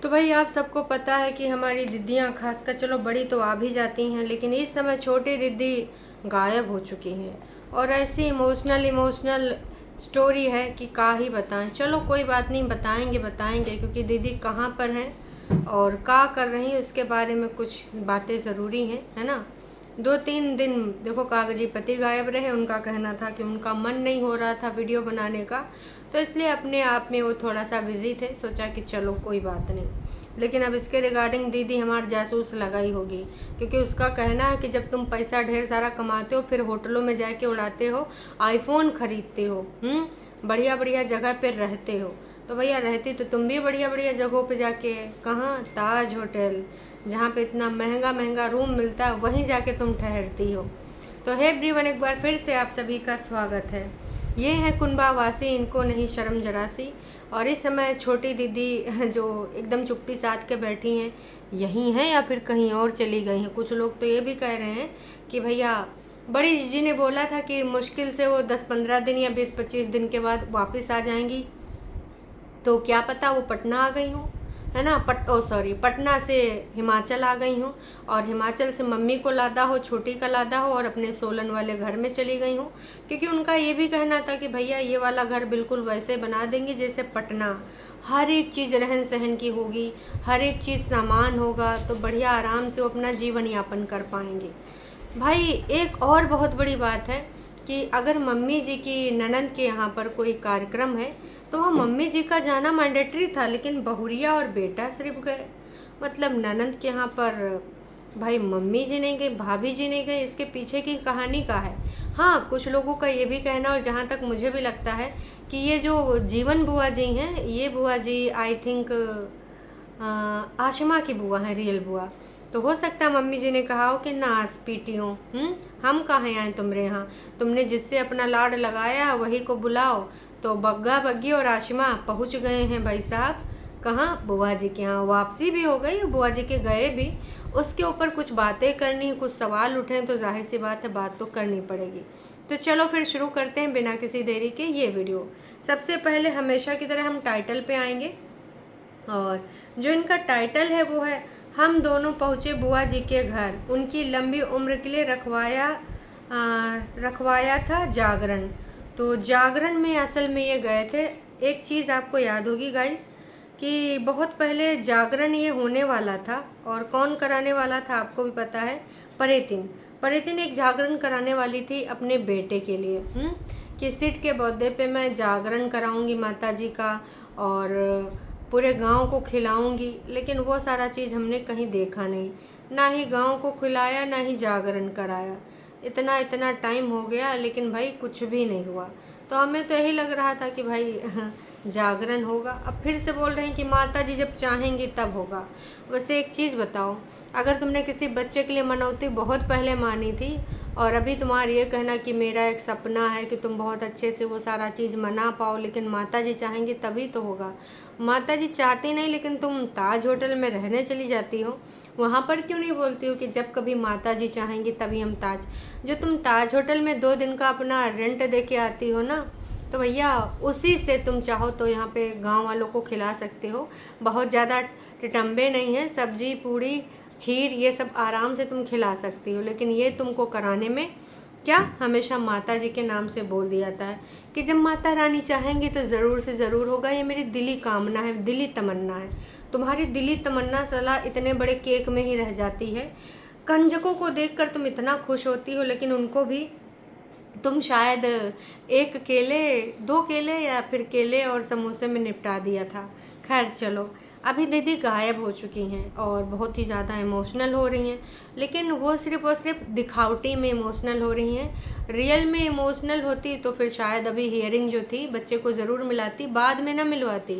तो भाई आप सबको पता है कि हमारी दीदियाँ खासकर, चलो बड़ी तो आ भी जाती हैं, लेकिन इस समय छोटी दीदी गायब हो चुकी हैं। और ऐसी इमोशनल इमोशनल स्टोरी है कि का ही बताएं। चलो कोई बात नहीं, बताएंगे बताएंगे, क्योंकि दीदी कहाँ पर हैं और का कर रही हैं उसके बारे में कुछ बातें ज़रूरी हैं, है ना। 2-3 दिन देखो कागजी पति गायब रहे। उनका कहना था कि उनका मन नहीं हो रहा था वीडियो बनाने का, तो इसलिए अपने आप में वो थोड़ा सा बिजी थे। सोचा कि चलो कोई बात नहीं, लेकिन अब इसके रिगार्डिंग दीदी हमारी जासूस लगाई होगी, क्योंकि उसका कहना है कि जब तुम पैसा ढेर सारा कमाते हो, फिर होटलों में जाके उड़ाते हो, आईफोन खरीदते हो, बढ़िया बढ़िया जगह पर रहते हो, तो भैया रहती तो तुम भी बढ़िया बढ़िया जगहों पे जाके, कहाँ, ताज होटल, जहाँ पे इतना महंगा महंगा रूम मिलता है, वहीं जाके तुम ठहरती हो। तो हे एवरीवन, एक बार फिर से आप सभी का स्वागत है। ये है कुनबा वासी, इनको नहीं शर्म जरा सी। और इस समय छोटी दीदी जो एकदम चुप्पी साध के बैठी हैं, यहीं हैं या फिर कहीं और चली गई हैं। कुछ लोग तो ये भी कह रहे हैं कि भैया बड़ी जीजी ने बोला था कि मुश्किल से वो 10-15 दिन या 20-25 दिन के बाद वापस आ जाएंगी, तो क्या पता वो पटना आ गई हूँ, है ना। पटना से हिमाचल आ गई हूँ, और हिमाचल से मम्मी को लादा हो, छोटी का लादा हो, और अपने सोलन वाले घर में चली गई हूँ। क्योंकि उनका ये भी कहना था कि भैया ये वाला घर बिल्कुल वैसे बना देंगे जैसे पटना, हर एक चीज़ रहन सहन की होगी, हर एक चीज़ सामान होगा, तो बढ़िया आराम से वो अपना जीवन यापन कर पाएंगे। भाई एक और बहुत बड़ी बात है कि अगर मम्मी जी की ननद के यहाँ पर कोई कार्यक्रम है, तो वहाँ मम्मी जी का जाना मैंडेटरी था, लेकिन बहुरिया और बेटा सिर्फ गए। मतलब ननद के यहाँ पर भाई मम्मी जी नहीं गई, भाभी जी नहीं गई। इसके पीछे की कहानी का है। हाँ, कुछ लोगों का ये भी कहना, और जहाँ तक मुझे भी लगता है कि ये जो जीवन बुआ जी हैं, ये बुआ जी आई थिंक आशमा की बुआ हैं, रियल बुआ। तो हो सकता है मम्मी जी ने कहा हो कि नास पीटी हो, हम कहाँ आए तुम्हारे यहाँ, तुमने जिससे अपना लाड लगाया वही को बुलाओ। तो बग्गा बग्गी और आशमा पहुँच गए हैं भाई साहब, कहाँ, बुआ जी के यहाँ। वापसी भी हो गई, बुआ जी के गए भी। उसके ऊपर कुछ बातें करनी है, कुछ सवाल उठे, तो जाहिर सी बात है बात तो करनी पड़ेगी। तो चलो फिर शुरू करते हैं बिना किसी देरी के ये वीडियो। सबसे पहले हमेशा की तरह हम टाइटल पे आएंगे, और जो इनका टाइटल है वो है, हम दोनों पहुँचे बुआ जी के घर, उनकी लंबी उम्र के लिए रखवाया था जागरण। तो जागरण में असल में ये गए थे। एक चीज़ आपको याद होगी गाइस, कि बहुत पहले जागरण ये होने वाला था, और कौन कराने वाला था आपको भी पता है, परेतिन। परेतिन एक जागरण कराने वाली थी अपने बेटे के लिए, कि सिट के बर्थडे पे मैं जागरण कराऊंगी माता जी का, और पूरे गांव को खिलाऊंगी। लेकिन वो सारा चीज़ हमने कहीं देखा नहीं, ना ही गांव को खिलाया, ना ही जागरण कराया। इतना इतना टाइम हो गया, लेकिन भाई कुछ भी नहीं हुआ। तो हमें तो यही लग रहा था कि भाई जागरण होगा। अब फिर से बोल रहे हैं कि माता जी जब चाहेंगी तब होगा। वैसे एक चीज़ बताओ, अगर तुमने किसी बच्चे के लिए मनौती बहुत पहले मानी थी, और अभी तुम्हारा ये कहना कि मेरा एक सपना है कि तुम बहुत अच्छे से वो सारा चीज़ मना पाओ, लेकिन माता जी चाहेंगी तभी तो होगा। माता जी चाहती नहीं, लेकिन तुम ताज होटल में रहने चली जाती हो, वहाँ पर क्यों नहीं बोलती हो कि जब कभी माता जी चाहेंगी तभी हम ताज, जो तुम ताज होटल में 2 दिन का अपना रेंट दे के आती हो ना, तो भैया उसी से तुम चाहो तो यहाँ पे गांव वालों को खिला सकते हो। बहुत ज़्यादा टिटम्बे नहीं है, सब्जी पूड़ी खीर ये सब आराम से तुम खिला सकती हो। लेकिन ये तुमको कराने में क्या हमेशा माता जी के नाम से बोल दिया जाता है कि जब माता रानी चाहेंगी तो ज़रूर से ज़रूर होगा। ये मेरी दिली कामना है, दिली तमन्ना है। तुम्हारी दिली तमन्ना सलाह इतने बड़े केक में ही रह जाती है। कंजकों को देखकर तुम इतना खुश होती हो, लेकिन उनको भी तुम शायद एक केले, 2 केले या फिर केले और समोसे में निपटा दिया था। खैर चलो, अभी दीदी गायब हो चुकी हैं और बहुत ही ज़्यादा इमोशनल हो रही हैं, लेकिन वो सिर्फ दिखावटी में इमोशनल हो रही हैं। रियल में इमोशनल होती तो फिर शायद अभी हियरिंग जो थी बच्चे को ज़रूर मिलाती, बाद में ना मिलवाती,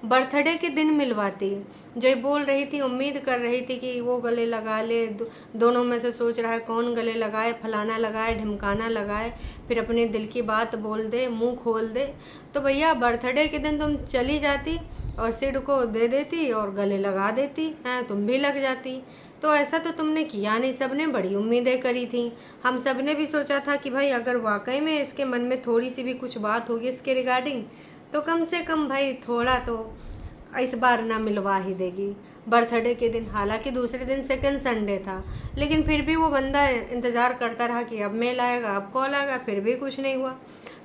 बर्थडे के दिन मिलवाती। जो ये बोल रही थी, उम्मीद कर रही थी कि वो गले लगा ले, दोनों में से सोच रहा है कौन गले लगाए, फलाना लगाए, ढिमकाना लगाए, फिर अपने दिल की बात बोल दे, मुंह खोल दे। तो भैया बर्थडे के दिन तुम चली जाती और सिड को दे देती और गले लगा देती, हैं तुम भी लग जाती। तो ऐसा तो तुमने किया नहीं, सबने बड़ी उम्मीदें करी थी। हम सब ने भी सोचा था कि भाई अगर वाकई में इसके मन में थोड़ी सी भी कुछ बात होगी इसके रिगार्डिंग, तो कम से कम भाई थोड़ा तो इस बार ना मिलवा ही देगी बर्थडे के दिन। हालांकि दूसरे दिन सेकंड संडे था, लेकिन फिर भी वो बंदा इंतज़ार करता रहा कि अब मेल आएगा, अब कॉल आएगा, फिर भी कुछ नहीं हुआ।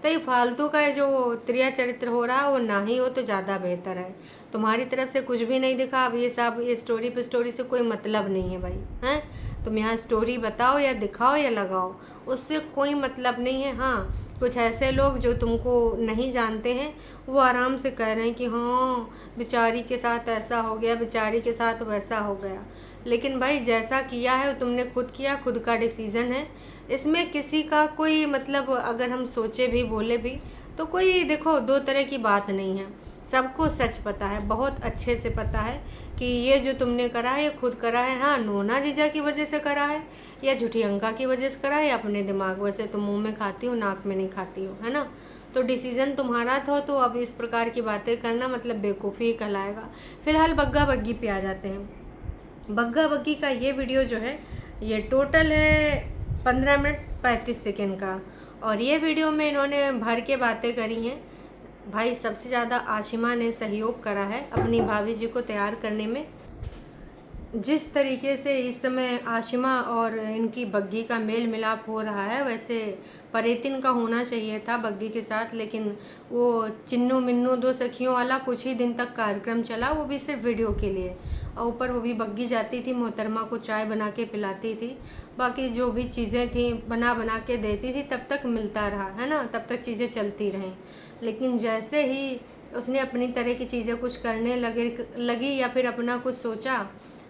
तो ये फालतू का जो त्रिया चरित्र हो रहा है वो ना ही हो तो ज़्यादा बेहतर है। तुम्हारी तरफ से कुछ भी नहीं दिखा। अब ये सब ये स्टोरी पे स्टोरी से कोई मतलब नहीं है भाई, हैं? तुम यहाँ स्टोरी बताओ या दिखाओ या लगाओ, उससे कोई मतलब नहीं है। हाँ, कुछ ऐसे लोग जो तुमको नहीं जानते हैं वो आराम से कह रहे हैं कि हाँ बेचारी के साथ ऐसा हो गया, बेचारी के साथ वैसा हो गया। लेकिन भाई जैसा किया है वो तुमने खुद किया, खुद का डिसीज़न है। इसमें किसी का कोई मतलब अगर हम सोचे भी बोले भी तो कोई देखो दो तरह की बात नहीं है। सबको सच पता है, बहुत अच्छे से पता है कि ये जो तुमने करा है ये खुद करा है। हाँ, नोना जीजा की वजह से करा है या झूठी अंका की वजह से करा है या अपने दिमाग वैसे तुम मुंह में खाती हो नाक में नहीं खाती हो, है ना? तो डिसीज़न तुम्हारा था। तो अब इस प्रकार की बातें करना मतलब बेवकूफ़ी ही कहलाएगा। फिलहाल बग्गा बग्गी पे आ जाते हैं। बग्गा बग्गी का ये वीडियो जो है ये टोटल है 15 मिनट 35 सेकेंड का, और ये वीडियो में इन्होंने भर के बातें करी हैं। भाई सबसे ज़्यादा आशिमा ने सहयोग करा है अपनी भाभी जी को तैयार करने में। जिस तरीके से इस समय आशिमा और इनकी बग्गी का मेल मिलाप हो रहा है, वैसे परेतिन का होना चाहिए था बग्गी के साथ, लेकिन वो चिन्नू मिन्नू दो सखियों वाला कुछ ही दिन तक कार्यक्रम चला, वो भी सिर्फ वीडियो के लिए। और ऊपर वो भी बग्गी जाती थी मोहतरमा को चाय बना के पिलाती थी, बाकी जो भी चीज़ें थी बना बना के देती थी, तब तक मिलता रहा, है ना, तब तक चीज़ें चलती रहें। लेकिन जैसे ही उसने अपनी तरह की चीज़ें कुछ करने लगी या फिर अपना कुछ सोचा,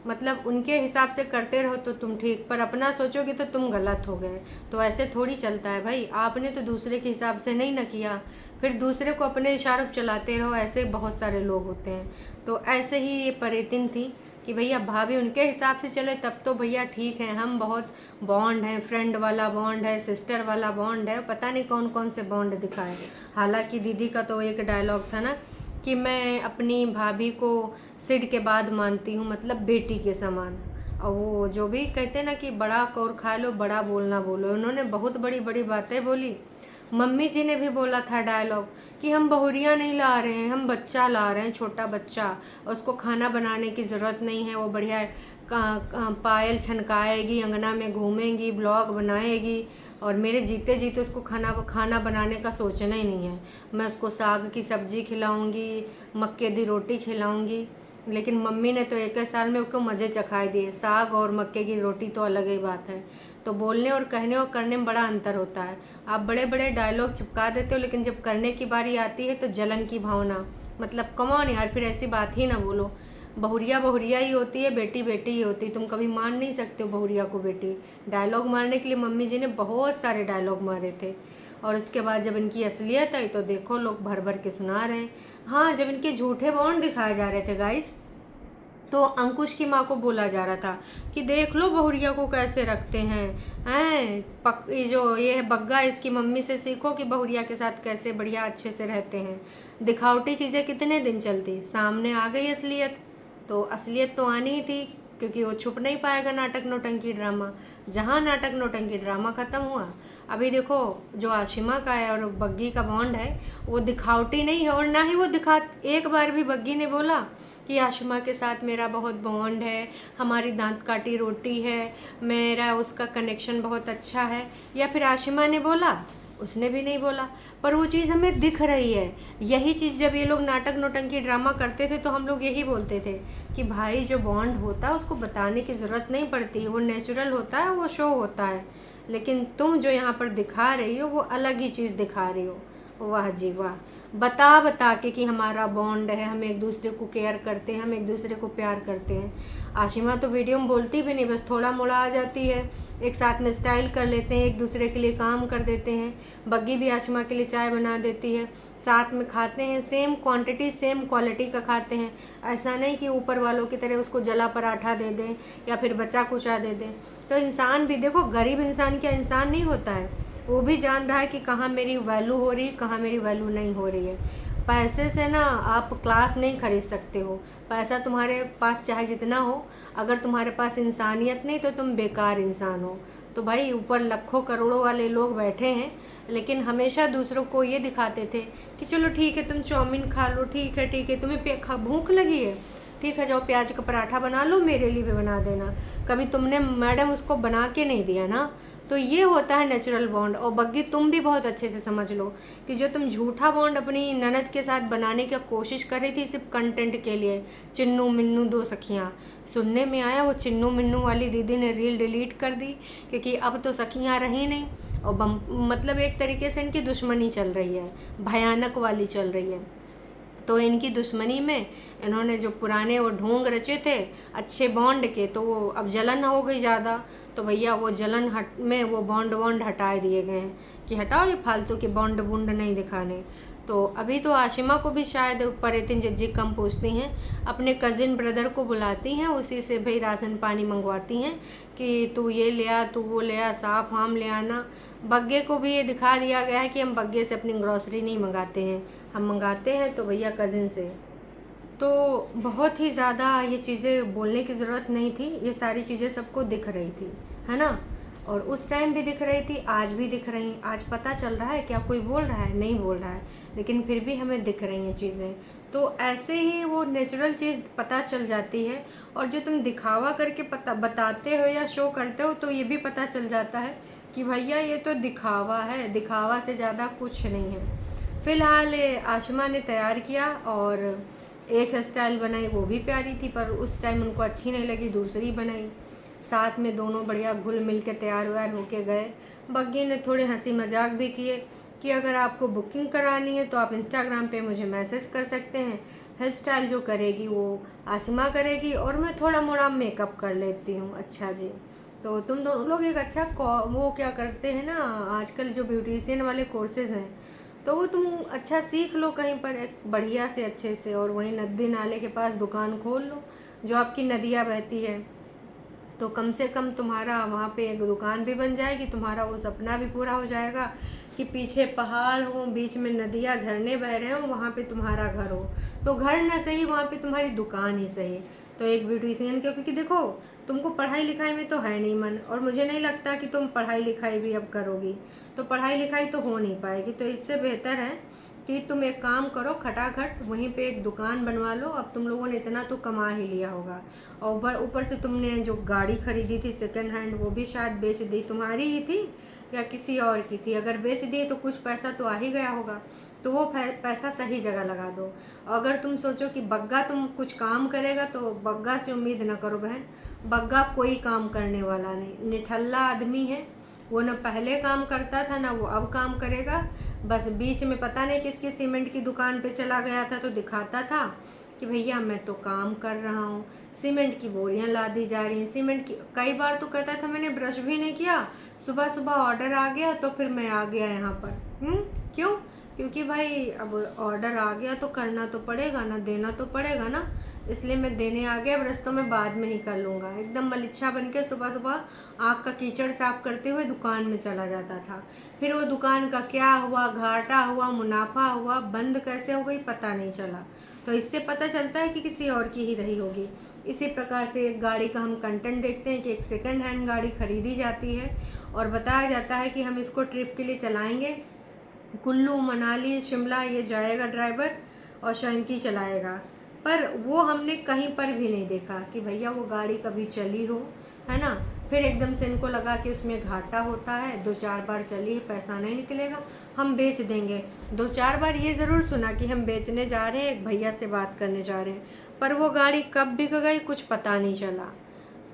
मतलब उनके हिसाब से करते रहो तो तुम ठीक, पर अपना सोचोगे तो तुम गलत हो गए। तो ऐसे थोड़ी चलता है भाई। आपने तो दूसरे के हिसाब से नहीं न किया, फिर दूसरे को अपने इशारों पर चलाते रहो। ऐसे बहुत सारे लोग होते हैं। तो ऐसे ही ये परेतिन थी कि भैया भाभी उनके हिसाब से चले तब तो भैया ठीक है, हम बहुत बॉन्ड है, फ्रेंड वाला बॉन्ड है, सिस्टर वाला बॉन्ड है, पता नहीं कौन कौन से बॉन्ड दिखाए। हालांकि दीदी का तो एक डायलॉग था ना कि मैं अपनी भाभी को सिड के बाद मानती हूँ, मतलब बेटी के समान। और वो जो भी कहते हैं ना कि बड़ा कौर खा लो बड़ा बोलना बोलो, उन्होंने बहुत बड़ी बड़ी बातें बोली। मम्मी जी ने भी बोला था डायलॉग कि हम बहुरिया नहीं ला रहे हैं, हम बच्चा ला रहे हैं, छोटा बच्चा, उसको खाना बनाने की ज़रूरत नहीं है, वो बढ़िया पायल छनकाएगी, अंगना में घूमेंगी, ब्लॉग बनाएगी, और मेरे जीते जीते उसको खाना बनाने का सोचना ही नहीं है। मैं उसको साग की सब्ज़ी खिलाऊंगी, मक्के की रोटी खिलाऊंगी। लेकिन मम्मी ने तो एक साल में उसको मज़े चखाए दिए। साग और मक्के की रोटी तो अलग ही बात है। तो बोलने और कहने और करने में बड़ा अंतर होता है। आप बड़े बड़े डायलॉग चिपका देते हो, लेकिन जब करने की बारी आती है तो जलन की भावना, मतलब कमॉन यार, फिर ऐसी बात ही ना बोलो। बहुरिया बहुरिया ही होती है, बेटी बेटी ही होती है। तुम कभी मान नहीं सकते हो बहुरिया को बेटी। डायलॉग मारने के लिए मम्मी जी ने बहुत सारे डायलॉग मारे थे, और उसके बाद जब इनकी असलियत आई तो देखो लोग भर भर के सुना रहे हैं। हाँ, जब इनके झूठे बॉन्ड दिखाए जा रहे थे गाइस, तो अंकुश की माँ को बोला जा रहा था कि देख लो बहुरिया को कैसे रखते हैं, जो ये है बग्गा, इसकी मम्मी से सीखो कि बहुरिया के साथ कैसे बढ़िया अच्छे से रहते हैं। दिखावटी चीज़ें कितने दिन चलती, सामने आ गई असलियत। तो असलियत तो आनी ही थी, क्योंकि वो छुप नहीं पाएगा नाटक नौटंकी ड्रामा। जहाँ नाटक नौटंकी ड्रामा ख़त्म हुआ, अभी देखो जो आशिमा का है और बग्गी का बॉन्ड है वो दिखावटी नहीं है, और ना ही वो एक बार भी बग्गी ने बोला कि आशिमा के साथ मेरा बहुत बॉन्ड है, हमारी दांत काटी रोटी है, मेरा उसका कनेक्शन बहुत अच्छा है, या फिर आशिमा ने बोला, उसने भी नहीं बोला। पर वो चीज़ हमें दिख रही है। यही चीज़ जब ये लोग नाटक नौटंकी ड्रामा करते थे तो हम लोग यही बोलते थे कि भाई जो बॉन्ड होता है उसको बताने की ज़रूरत नहीं पड़ती, वो नेचुरल होता है, वो शो होता है। लेकिन तुम जो यहाँ पर दिखा रही हो वो अलग ही चीज़ दिखा रही हो। वाह जी वाह, बता के कि हमारा बॉन्ड है, हम एक दूसरे को केयर करते हैं, हम एक दूसरे को प्यार करते हैं। आशिमा तो वीडियो में बोलती भी नहीं, बस थोड़ा मोड़ा आ जाती है, एक साथ में स्टाइल कर लेते हैं, एक दूसरे के लिए काम कर देते हैं। बग्गी भी आशिमा के लिए चाय बना देती है, साथ में खाते हैं, सेम क्वांटिटी सेम क्वालिटी का खाते हैं। ऐसा नहीं कि ऊपर वालों की तरह उसको जला पराठा दे दें या फिर बचा कुचा दे दें। तो इंसान भी देखो, गरीब इंसान क्या इंसान नहीं होता है, वो भी जान रहा है कि कहाँ मेरी वैल्यू हो रही है, कहाँ मेरी वैल्यू नहीं हो रही है। पैसे से ना आप क्लास नहीं खरीद सकते हो। पैसा तुम्हारे पास चाहे जितना हो, अगर तुम्हारे पास इंसानियत नहीं तो तुम बेकार इंसान हो। तो भाई ऊपर लाखों करोड़ों वाले लोग बैठे हैं, लेकिन हमेशा दूसरों को ये दिखाते थे कि चलो ठीक है तुम चाउमीन खा लो, ठीक है तुम्हें भूख लगी है, ठीक है जाओ प्याज का पराठा बना लो, मेरे लिए भी बना देना। कभी तुमने मैडम उसको बना के नहीं दिया ना। तो ये होता है नेचुरल बॉन्ड। और बग्गी तुम भी बहुत अच्छे से समझ लो कि जो तुम झूठा बॉन्ड अपनी ननद के साथ बनाने की कोशिश कर रही थी सिर्फ कंटेंट के लिए, चिन्नू मिन्नू दो सखियाँ, सुनने में आया वो चिन्नू मिन्नू वाली दीदी ने रील डिलीट कर दी क्योंकि अब तो सखियाँ रही नहीं। और मतलब एक तरीके से इनकी दुश्मनी चल रही है, भयानक वाली चल रही है। तो इनकी दुश्मनी में इन्होंने जो पुराने वो ढोंग रचे थे अच्छे बॉन्ड के, तो वो अब जलन हो गई ज़्यादा। तो भैया वो जलन में वो बॉन्ड हटाए दिए गए हैं कि हटाओ ये फालतू के बॉन्ड बुंड नहीं दिखाने। तो अभी तो आशिमा को भी शायद परितिन जज्जी कम पूछती हैं, अपने कज़िन ब्रदर को बुलाती हैं, उसी से भाई राशन पानी मंगवाती हैं कि तू ये ले आ, तू वो ले आ, साफ आम ले आना। बग्गे को भी ये दिखा दिया गया है कि हम बग्गे से अपनी ग्रॉसरी नहीं मंगाते हैं, हम मंगाते हैं तो भैया कज़िन से। तो बहुत ही ज़्यादा ये चीज़ें बोलने की ज़रूरत नहीं थी, ये सारी चीज़ें सबको दिख रही थी, है ना। और उस टाइम भी दिख रही थी, आज भी दिख रही। आज पता चल रहा है क्या कोई बोल रहा है? नहीं बोल रहा है, लेकिन फिर भी हमें दिख रही हैं चीज़ें। तो ऐसे ही वो नेचुरल चीज़ पता चल जाती है। और जो तुम दिखावा करके बताते हो या शो करते हो तो ये भी पता चल जाता है कि भैया ये तो दिखावा है, दिखावा से ज़्यादा कुछ नहीं है। फ़िलहाल आशिमा ने तैयार किया और एक हेयर स्टाइल बनाई, वो भी प्यारी थी, पर उस टाइम उनको अच्छी नहीं लगी, दूसरी बनाई। साथ में दोनों बढ़िया घुल मिल के तैयार व्यार होके गए। बग्गी ने थोड़े हंसी मजाक भी किए कि अगर आपको बुकिंग करानी है तो आप इंस्टाग्राम पे मुझे मैसेज कर सकते हैं, हेयर स्टाइल जो करेगी वो आसिमा करेगी और मैं थोड़ा मोड़ा मेकअप कर लेती हूँ। अच्छा जी, तो तुम दोनों लोग एक अच्छा वो क्या करते हैं ना, आजकल जो ब्यूटिशियन वाले कोर्सेज हैं तो वो तुम अच्छा सीख लो कहीं पर एक बढ़िया से अच्छे से, और वहीं नदी नाले के पास दुकान खोल लो जो आपकी नदियाँ बहती है। तो कम से कम तुम्हारा वहाँ पे एक दुकान भी बन जाएगी, तुम्हारा वो सपना भी पूरा हो जाएगा कि पीछे पहाड़ हो, बीच में नदियाँ झरने बह रहे हो, वहाँ पे तुम्हारा घर हो। तो घर ना सही, वहाँ पे तुम्हारी दुकान ही सही। तो एक ब्यूटिशियन के, क्योंकि देखो तुमको पढ़ाई लिखाई में तो है नहीं मन, और मुझे नहीं लगता कि तुम पढ़ाई लिखाई भी अब करोगी, तो पढ़ाई लिखाई तो हो नहीं पाएगी। तो इससे बेहतर है कि तुम एक काम करो, खटाखट वहीं पे एक दुकान बनवा लो। अब तुम लोगों ने इतना तो कमा ही लिया होगा, और ऊपर से तुमने जो गाड़ी खरीदी थी सेकंड हैंड, वो भी शायद बेच दी, तुम्हारी ही थी या किसी और की थी। अगर बेच दी तो कुछ पैसा तो आ ही गया होगा, तो वो पैसा सही जगह लगा दो। अगर तुम सोचो कि बग्गा तुम कुछ काम करेगा, तो बग्गा से उम्मीद न करो बहन, बग्गा कोई काम करने वाला नहीं, निठल्ला आदमी है। वो न पहले काम करता था ना वो अब काम करेगा। बस बीच में पता नहीं किसकी सीमेंट की दुकान पे चला गया था तो दिखाता था कि भैया मैं तो काम कर रहा हूँ, सीमेंट की बोरियाँ ला दी जा रही हैं, सीमेंट की। कई बार तो कहता था मैंने ब्रश भी नहीं किया, सुबह सुबह ऑर्डर आ गया तो फिर मैं आ गया यहाँ पर। क्यों? क्योंकि भाई अब ऑर्डर आ गया तो करना तो पड़ेगा ना, देना तो पड़ेगा ना, इसलिए मैं देने आ गया। ब्रश तो मैं बाद में ही कर लूँगा। एकदम मलिच्छा बन के सुबह सुबह आँख का कीचड़ साफ करते हुए दुकान में चला जाता था। फिर वो दुकान का क्या हुआ, घाटा हुआ, मुनाफा हुआ, बंद कैसे हो गई पता नहीं चला। तो इससे पता चलता है कि किसी और की ही रही होगी। इसी प्रकार से एक गाड़ी का हम कंटेंट देखते हैं कि एक सेकंड हैंड गाड़ी खरीदी जाती है और बताया जाता है कि हम इसको ट्रिप के लिए चलाएंगे, कुल्लू मनाली शिमला ये जाएगा ड्राइवर और शैंकी चलाएगा। पर वो हमने कहीं पर भी नहीं देखा कि भैया वो गाड़ी कभी चली हो, है ना। फिर एकदम से इनको लगा कि उसमें घाटा होता है, 2-4 बार चली, पैसा नहीं निकलेगा, हम बेच देंगे। 2-4 बार ये ज़रूर सुना कि हम बेचने जा रहे हैं, एक भैया से बात करने जा रहे हैं, पर वो गाड़ी कब बिक गई कुछ पता नहीं चला।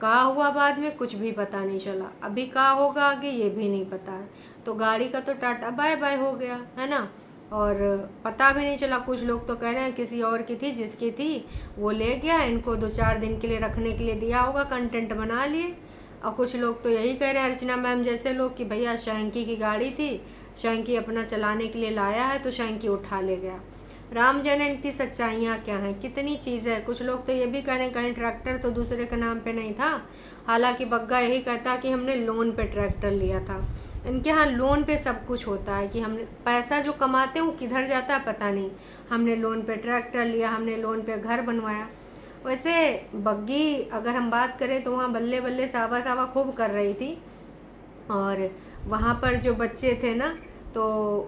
का हुआ बाद में कुछ भी पता नहीं चला, अभी का होगा आगे ये भी नहीं पता है। तो गाड़ी का तो टाटा बाय बाय हो गया, है ना। और पता भी नहीं चला। कुछ लोग तो कह रहे हैं किसी और की थी, जिसकी थी वो ले गया, इनको 2-4 दिन के लिए रखने के लिए दिया होगा, कंटेंट बना लिए। और कुछ लोग तो यही कह रहे हैं, अर्चना मैम जैसे लोग, कि भैया शैंकी की गाड़ी थी, शैंकी अपना चलाने के लिए लाया है तो शैंकी उठा ले गया। राम जाने इनकी सच्चाइयाँ क्या हैं, कितनी चीज़ है। कुछ लोग तो ये भी कह रहे हैं कहीं ट्रैक्टर तो दूसरे के नाम पे नहीं था, हालांकि बग्गा यही कहता कि हमने लोन पे ट्रैक्टर लिया था। इनके यहाँ लोन पे सब कुछ होता है कि हमने पैसा जो कमाते हैं वो किधर जाता है पता नहीं। हमने लोन पे ट्रैक्टर लिया, हमने लोन पे घर बनवाया। वैसे बग्गी अगर हम बात करें तो वहाँ बल्ले बल्ले सावा सावा खूब कर रही थी, और वहाँ पर जो बच्चे थे ना तो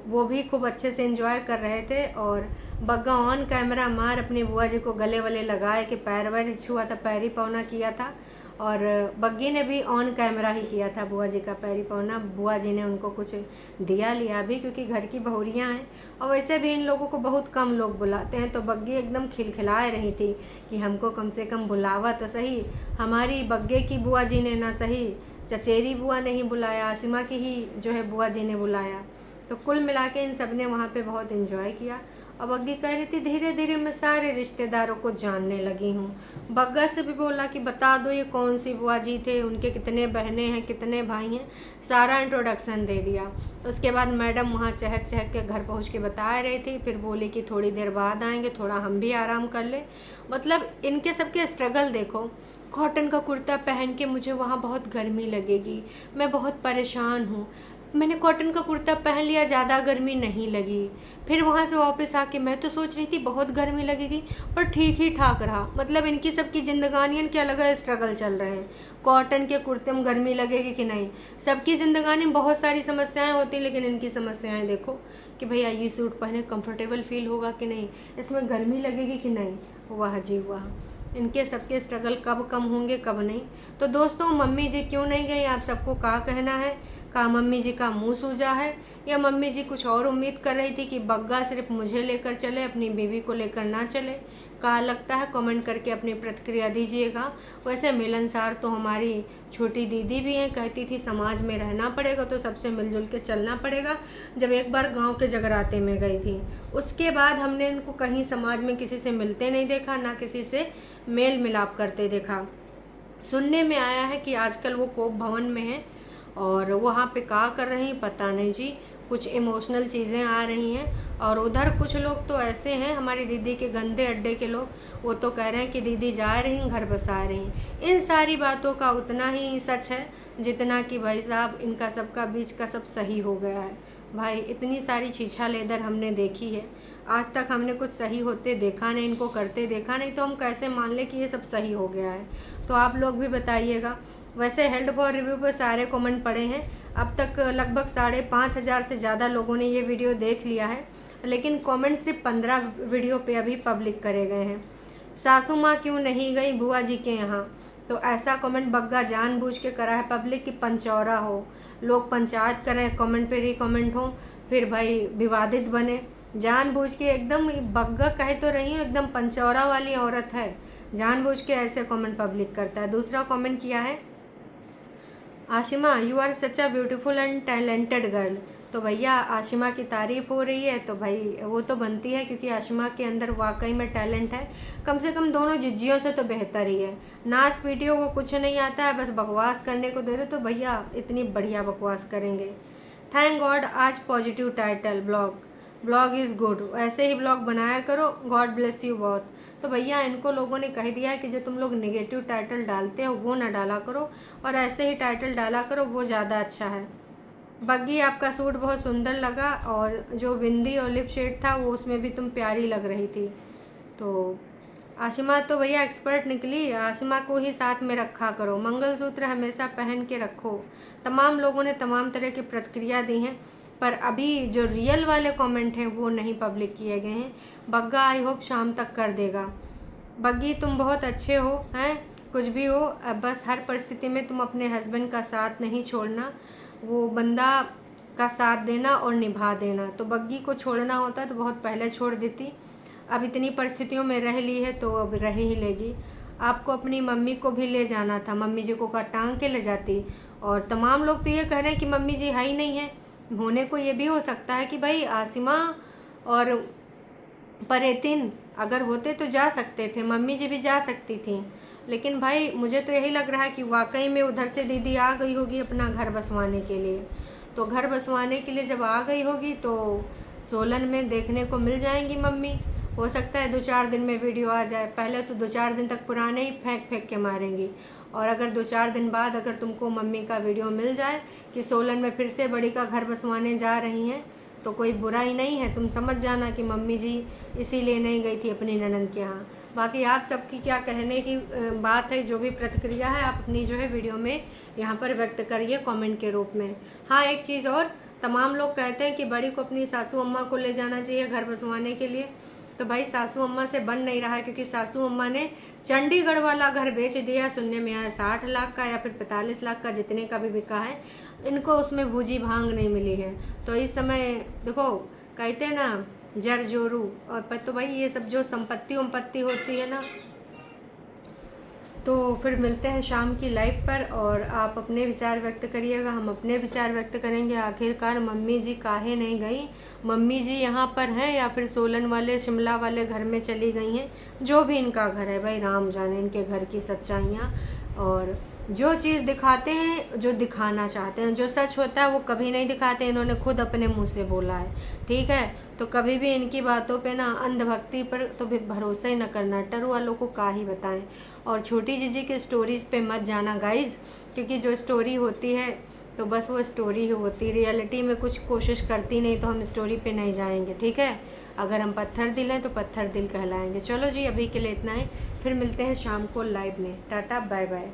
वो भी खूब अच्छे से एंजॉय कर रहे थे। और बग्गा ऑन कैमरा मार अपनी बुआ जी को गले वले लगाए कि पैर वैर छुआ था, पैरी पौना किया था। और बग्गी ने भी ऑन कैमरा ही किया था बुआ जी का पैरी पौना। बुआ जी ने उनको कुछ दिया लिया भी, क्योंकि घर की बहुरियाँ हैं और वैसे भी इन लोगों को बहुत कम लोग बुलाते हैं। तो बग्गी एकदम खिलखिलाए रही थी कि हमको कम से कम बुलावा तो सही। हमारी बग्गे की बुआ जी ने ना सही चचेरी बुआ ने ही बुलाया, आसिमा की ही जो है बुआ जी ने बुलाया। तो कुल मिला के इन सब ने वहाँ पे बहुत एंजॉय किया। अब बग्गी कह रही थी धीरे धीरे मैं सारे रिश्तेदारों को जानने लगी हूँ। बग्गा से भी बोला कि बता दो ये कौन सी बुआ जी थे, उनके कितने बहनें हैं, कितने भाई हैं, सारा इंट्रोडक्शन दे दिया। उसके बाद मैडम वहाँ चहक चहक के घर पहुँच के बता रही थी। फिर बोली कि थोड़ी देर बाद आएंगे, थोड़ा हम भी आराम कर ले। मतलब इनके सबके स्ट्रगल देखो। कॉटन का कुर्ता पहन के मुझे वहाँ बहुत गर्मी लगेगी, मैं बहुत परेशान हूँ। मैंने कॉटन का कुर्ता पहन लिया, ज़्यादा गर्मी नहीं लगी। फिर वहाँ से वापस आके मैं तो सोच रही थी बहुत गर्मी लगेगी, पर ठीक ही ठाक रहा। मतलब इनकी सबकी जिंदगानियाँ क्या लगा स्ट्रगल चल रहे हैं। कॉटन के कुर्ते में गर्मी लगेगी कि नहीं, सबकी ज़िंदगानी में बहुत सारी समस्याएं होती, लेकिन इनकी समस्याएं देखो कि भैया ये सूट पहने कंफर्टेबल फील होगा कि नहीं, इसमें गर्मी लगेगी कि नहीं। वाह जी वाह, इनके सबके स्ट्रगल कब कम होंगे कब नहीं। तो दोस्तों मम्मी जी क्यों नहीं गई, आप सबको क्या कहना है? का मम्मी जी का मुंह सूजा है, या मम्मी जी कुछ और उम्मीद कर रही थी कि बग्गा सिर्फ मुझे लेकर चले, अपनी बीवी को लेकर ना चले? कहा लगता है कमेंट करके अपनी प्रतिक्रिया दीजिएगा। वैसे मिलनसार तो हमारी छोटी दीदी भी हैं, कहती थी समाज में रहना पड़ेगा तो सबसे मिलजुल के चलना पड़ेगा। जब एक बार गांव के जगराते में गई थी, उसके बाद हमने इनको कहीं समाज में किसी से मिलते नहीं देखा, ना किसी से मेल मिलाप करते देखा। सुनने में आया है कि आजकल वो कोप भवन में है और वहाँ पे क्या कर रही हैं पता नहीं जी, कुछ इमोशनल चीज़ें आ रही हैं। और उधर कुछ लोग तो ऐसे हैं, हमारी दीदी के गंदे अड्डे के लोग, वो तो कह रहे हैं कि दीदी जा रही हैं घर बसा रही हैं। इन सारी बातों का उतना ही सच है जितना कि भाई साहब इनका सबका बीच का सब सही हो गया है। भाई इतनी सारी छीछा लेदर हमने देखी है, आज तक हमने कुछ सही होते देखा नहीं, इनको करते देखा नहीं, तो हम कैसे मान लें कि ये सब सही हो गया है? तो आप लोग भी बताइएगा। वैसे हेल्ड फॉर रिव्यू पर सारे कमेंट पड़े हैं, अब तक लगभग 5,500 से ज़्यादा लोगों ने ये वीडियो देख लिया है, लेकिन कमेंट सिर्फ 15 वीडियो पे अभी पब्लिक करे गए हैं। सासू माँ क्यों नहीं गई बुआ जी के यहाँ? तो ऐसा कमेंट बग्गा जानबूझ के करा है पब्लिक की पंचौरा हो, लोग पंचायत करें, कमेंट पे रिकमेंट हो, फिर भाई विवादित बने। जानबूझ के एकदम बग्गा कहे तो रही हूँ, एकदम पंचौरा वाली औरत है, जानबूझ के ऐसे कमेंट पब्लिक करता है। दूसरा कमेंट किया है Ashima you are such a beautiful and talented girl. तो भैया आशिमा की तारीफ़ हो रही है तो भाई वो तो बनती है, क्योंकि आशिमा के अंदर वाकई में टैलेंट है। कम से कम दोनों जिज्जियों से तो बेहतर ही है। नाच पीटियों को कुछ नहीं आता है, बस बकवास करने को दे दो तो भैया इतनी बढ़िया बकवास करेंगे। थैंक गॉड आज positive title blog is good, ऐसे ही ब्लॉग बनाया करो, गॉड ब्लेस यू बहुत। तो भैया इनको लोगों ने कह दिया है कि जो तुम लोग नेगेटिव टाइटल डालते हो वो ना डाला करो, और ऐसे ही टाइटल डाला करो, वो ज़्यादा अच्छा है। बग्गी आपका सूट बहुत सुंदर लगा, और जो बिंदी और लिप शेड था वो उसमें भी तुम प्यारी लग रही थी। तो आशिमा तो भैया एक्सपर्ट निकली, आशिमा को ही साथ में रखा करो, मंगलसूत्र हमेशा पहन के रखो। तमाम लोगों ने तमाम तरह की प्रतिक्रिया दी हैं, पर अभी जो रियल वाले कमेंट हैं वो नहीं पब्लिक किए गए हैं। बग्गा आई होप शाम तक कर देगा। बग्गी तुम बहुत अच्छे हो हैं, कुछ भी हो, अब बस हर परिस्थिति में तुम अपने हस्बैंड का साथ नहीं छोड़ना, वो बंदा का साथ देना और निभा देना। तो बग्गी को छोड़ना होता तो बहुत पहले छोड़ देती, अब इतनी परिस्थितियों में रह ली है तो अब रह ही लेगी। आपको अपनी मम्मी को भी ले जाना था, मम्मी जी को का टांग के ले जाती। और तमाम लोग तो ये कह रहे हैं कि मम्मी जी है ही नहीं है। होने को ये भी हो सकता है कि भाई आसिमा और परेतिन अगर होते तो जा सकते थे, मम्मी जी भी जा सकती थी। लेकिन भाई मुझे तो यही लग रहा है कि वाकई में उधर से दीदी आ गई होगी अपना घर बसवाने के लिए। तो घर बसवाने के लिए जब आ गई होगी तो सोलन में देखने को मिल जाएंगी मम्मी। हो सकता है 2-4 दिन में वीडियो आ जाए, पहले तो 2-4 दिन तक पुराने ही फेंक के मारेंगी। और अगर 2-4 दिन बाद अगर तुमको मम्मी का वीडियो मिल जाए कि सोलन में फिर से बड़ी का घर बसवाने जा रही हैं, तो कोई बुरा ही नहीं है, तुम समझ जाना कि मम्मी जी इसीलिए नहीं गई थी अपनी ननद के यहाँ। बाकी आप सबकी क्या कहने की बात है, जो भी प्रतिक्रिया है आप अपनी जो है वीडियो में यहाँ पर व्यक्त करिए कमेंट के रूप में। हाँ एक चीज़ और, तमाम लोग कहते हैं कि बड़ी को अपनी सासू अम्मा को ले जाना चाहिए घर बसवाने के लिए, तो भाई सासू अम्मा से बन नहीं रहा है, क्योंकि सासू अम्मा ने चंडीगढ़ वाला घर बेच दिया। सुनने में आया 60 लाख का या फिर 45 लाख का, जितने का भी बिका है। इनको उसमें भूजी भांग नहीं मिली है। तो इस समय देखो, कहते हैं ना जर जोरू, और पर तो भाई ये सब जो संपत्ति उम्पत्ति होती है ना, तो फिर मिलते हैं शाम की लाइव पर, और आप अपने विचार व्यक्त करिएगा, हम अपने विचार व्यक्त करेंगे। आखिरकार मम्मी जी काहे नहीं गई, मम्मी जी यहाँ पर हैं या फिर सोलन वाले शिमला वाले घर में चली गई हैं। जो भी इनका घर है भाई, राम जाने इनके घर की सच्चाइयाँ। और जो चीज़ दिखाते हैं, जो दिखाना चाहते हैं, जो सच होता है वो कभी नहीं दिखाते। इन्होंने खुद अपने मुँह से बोला है, ठीक है। तो कभी भी इनकी बातों पे ना, अंधभक्ति पर तो भी भरोसा ही न करना। टरू वालों को का ही बताएं। और छोटी जीजी के स्टोरीज़ पे मत जाना गाइज़, क्योंकि जो स्टोरी होती है तो बस वो स्टोरी ही होती, रियलिटी में कुछ कोशिश करती नहीं, तो हम स्टोरी पे नहीं जाएंगे, ठीक है। अगर हम पत्थर दिल हैं तो पत्थर दिल कहलाएंगे। चलो जी, अभी के लिए इतना ही, फिर मिलते हैं शाम को लाइव में। Ta ta bye bye.